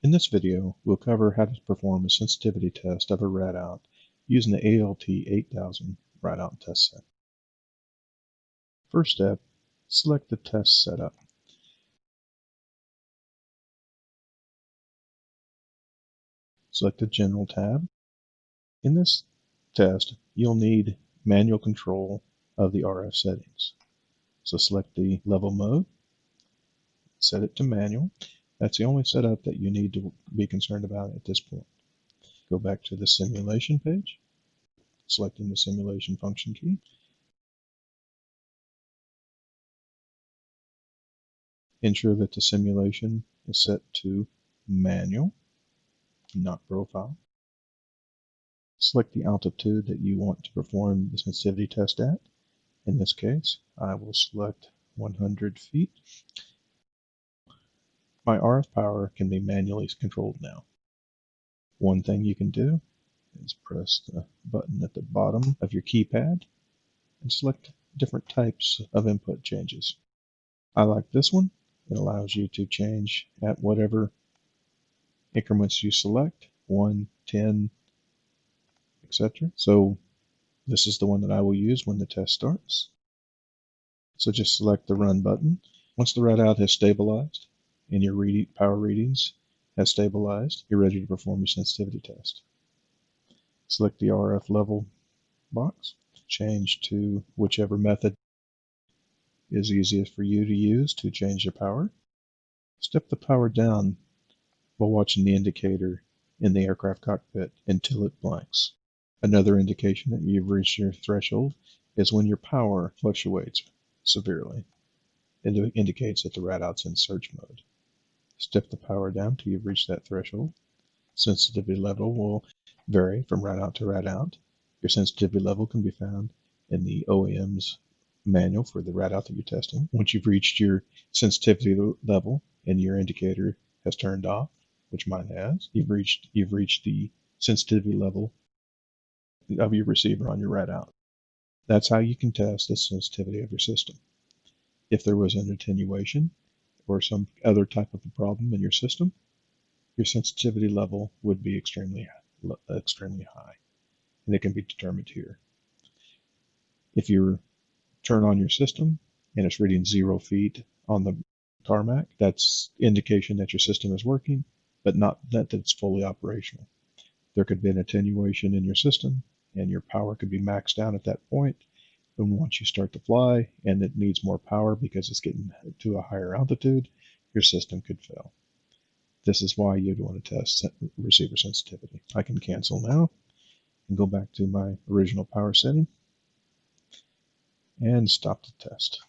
In this video, we'll cover how to perform a sensitivity test of a RADALT using the ALT8000 RADALT test set. First step, select the test setup. Select the General tab. In this test, you'll need manual control of the RF settings. So select the level mode, set it to manual. That's the only setup that you need to be concerned about at this point. Go back to the simulation page, selecting the simulation function key. Ensure that the simulation is set to manual, not profile. Select the altitude that you want to perform the sensitivity test at. In this case, I will select 100 feet. My RF power can be manually controlled now. One thing you can do is press the button at the bottom of your keypad and select different types of input changes. I like this one. It allows you to change at whatever increments you select, 1, 10, etc. So this is the one that I will use when the test starts. So just select the Run button. Once the RADALT has stabilized and your power readings have stabilized, you're ready to perform your sensitivity test. Select the RF level box. Change to whichever method is easiest for you to use to change your power. Step the power down while watching the indicator in the aircraft cockpit until it blinks. Another indication that you've reached your threshold is when your power fluctuates severely. It indicates that the RADALT's in search mode. Step the power down till you've reached that threshold. Sensitivity level will vary from RADALT to RADALT. Your sensitivity level can be found in the OEM's manual for the RADALT that you're testing. Once you've reached your sensitivity level and your indicator has turned off, which mine has, you've reached the sensitivity level of your receiver on your RADALT. That's how you can test the sensitivity of your system. If there was an attenuation or some other type of a problem in your system, your sensitivity level would be extremely high, and it can be determined here. If you turn on your system and it's reading 0 feet on the tarmac, that's indication that your system is working, but not that it's fully operational. There could be an attenuation in your system, and your power could be maxed out at that point. And once you start to fly and it needs more power because it's getting to a higher altitude, your system could fail. This is why you'd want to test receiver sensitivity. I can cancel now and go back to my original power setting and stop the test.